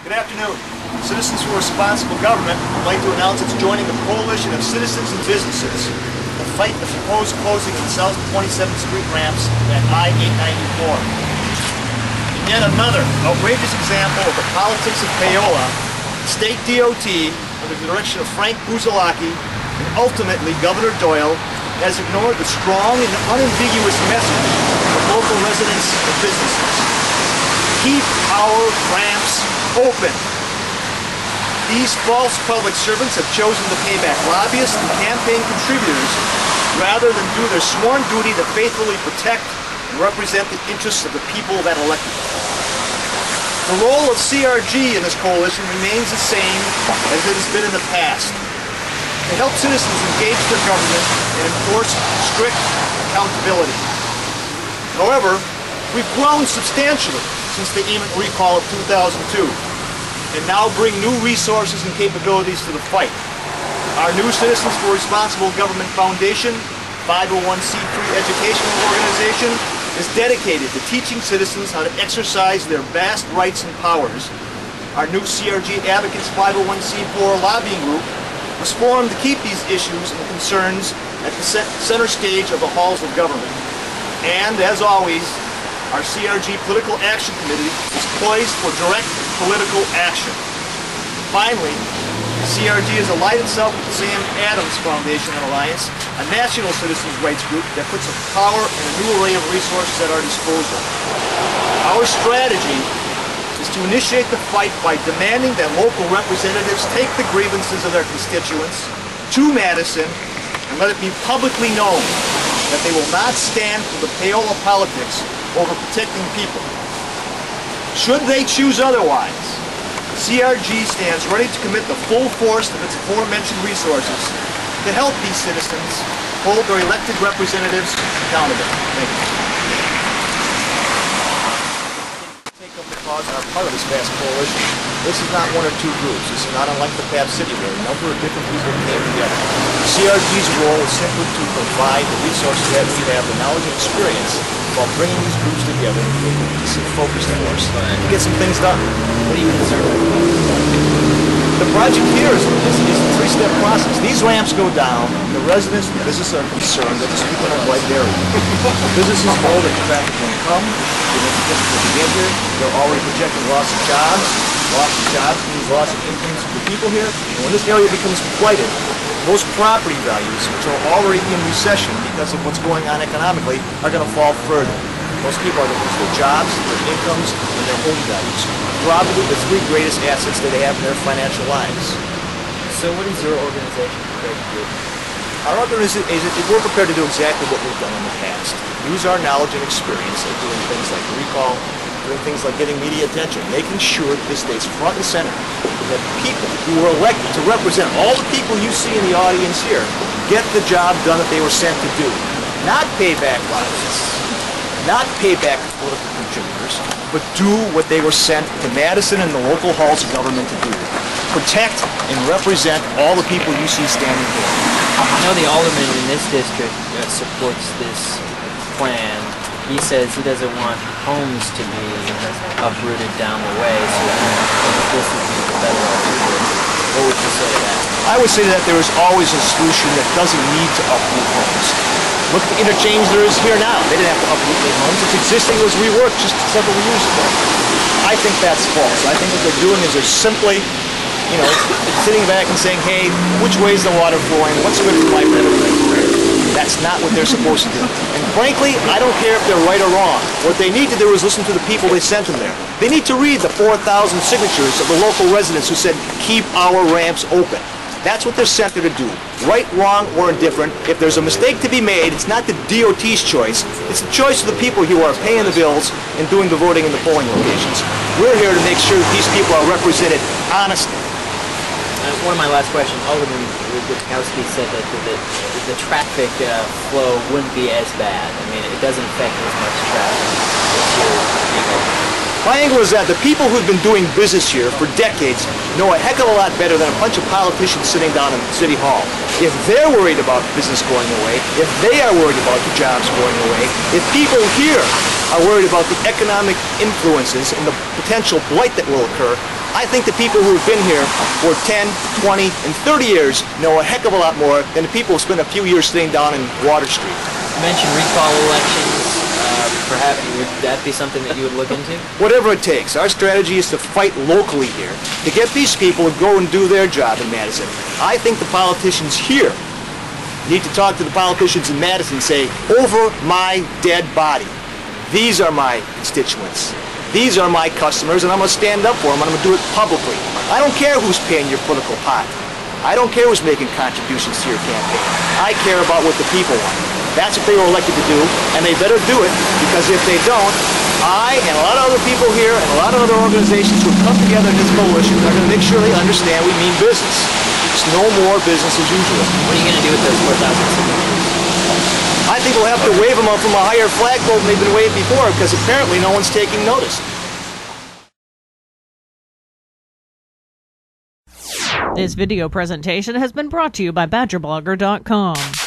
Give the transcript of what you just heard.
Good afternoon. Citizens for Responsible Government would like to announce it's joining a coalition of citizens and businesses to fight the proposed closing of the South 27th Street ramps at I-894. In yet another outrageous example of the politics of payola, the state DOT, under the direction of Frank Buzalaki and ultimately Governor Doyle, has ignored the strong and unambiguous message of local residents and businesses. Keep our ramps open. These false public servants have chosen to pay back lobbyists and campaign contributors rather than do their sworn duty to faithfully protect and represent the interests of the people that elected them. The role of CRG in this coalition remains the same as it has been in the past: to help citizens engage their government and enforce strict accountability. However, we've grown substantially since the E-Mint recall of 2002, and now bring new resources and capabilities to the fight. Our new Citizens for Responsible Government Foundation, 501c3 educational organization, is dedicated to teaching citizens how to exercise their vast rights and powers. Our new CRG Advocates 501c4 lobbying group was formed to keep these issues and concerns at the center stage of the halls of government. And, as always, our CRG Political Action Committee is poised for direct political action. Finally, CRG has allied itself with the Sam Adams Foundation and Alliance, a national citizens' rights group that puts power and a new array of resources at our disposal. Our strategy is to initiate the fight by demanding that local representatives take the grievances of their constituents to Madison and let it be publicly known that they will not stand for the payola politics over protecting people. Should they choose otherwise, CRG stands ready to commit the full force of its aforementioned resources to help these citizens hold their elected representatives accountable. Thank you. Take up the cause and are part of this vast coalition. This is not one or two groups. This is not unlike the past city where a number of different people came together. CRG's role is simply to provide the resources that we have, the knowledge and experience, while bringing these groups together and creating a decent focused force to get some things done. What are you concerned about? The project here is a three-step process. These ramps go down, the residents and businesses are concerned that these people don't like their area. The businesses know that the traffic won't come, they make it difficult to get here, they're already projecting loss of jobs. Loss of jobs means loss of income for the people here, and when this area becomes blighted, those property values, which are already in recession because of what's going on economically, are going to fall further. Most people are going to lose their jobs, their incomes, and their home values. Probably the three greatest assets that they have in their financial lives. So what is your organization prepared to do? Our organization, we're prepared to do exactly what we've done in the past. Use our knowledge and experience in doing things like recall, doing things like getting media attention, making sure that this stays front and center, that people who were elected to represent all the people you see in the audience here get the job done that they were sent to do. Not pay back lobbyists, not pay back political contributors, but do what they were sent to Madison and the local halls of government to do. Protect and represent all the people you see standing here. I know the alderman in this district supports this plan. He says he doesn't want homes to be uprooted down the way, so this would be the better alternative. What would you say to that? I would say that there is always a solution that doesn't need to uproot homes. Look at the interchange there is here now. They didn't have to uproot their homes. It's existing, it was reworked just several years ago. I think that's false. I think what they're doing is they're simply, sitting back and saying, hey, which way is the water flowing? What's good for my benefit? That's not what they're supposed to do. And frankly, I don't care if they're right or wrong. What they need to do is listen to the people they sent them there. They need to read the 4,000 signatures of the local residents who said, keep our ramps open. That's what they're sent there to do. Right, wrong, or indifferent. If there's a mistake to be made, it's not the DOT's choice. It's the choice of the people who are paying the bills and doing the voting in the polling locations. We're here to make sure that these people are represented honestly. One of my last questions, Alderman Witkowski said that the traffic flow wouldn't be as bad. I mean, it doesn't affect as much traffic this year. My angle is that the people who've been doing business here for decades know a heck of a lot better than a bunch of politicians sitting down in City Hall. If they're worried about business going away, if they are worried about the jobs going away, if people here are worried about the economic influences and the potential blight that will occur, I think the people who have been here for 10, 20, and 30 years know a heck of a lot more than the people who spent a few years sitting down in Water Street. You mentioned recall elections. Perhaps would that be something that you would look into? Whatever it takes. Our strategy is to fight locally here, to get these people to go and do their job in Madison. I think the politicians here need to talk to the politicians in Madison and say, over my dead body, these are my constituents. These are my customers, and I'm going to stand up for them, and I'm going to do it publicly. I don't care who's paying your political pot. I don't care who's making contributions to your campaign. I care about what the people want. That's what they were elected to do, and they better do it, because if they don't, I and a lot of other people here and a lot of other organizations who have come together in this coalition are going to make sure they understand we mean business. It's no more business as usual. What are you going to do with those 4,000 signatures? I think we'll have to wave them up from a higher flagpole than they've been waved before, because apparently no one's taking notice. This video presentation has been brought to you by BadgerBlogger.com.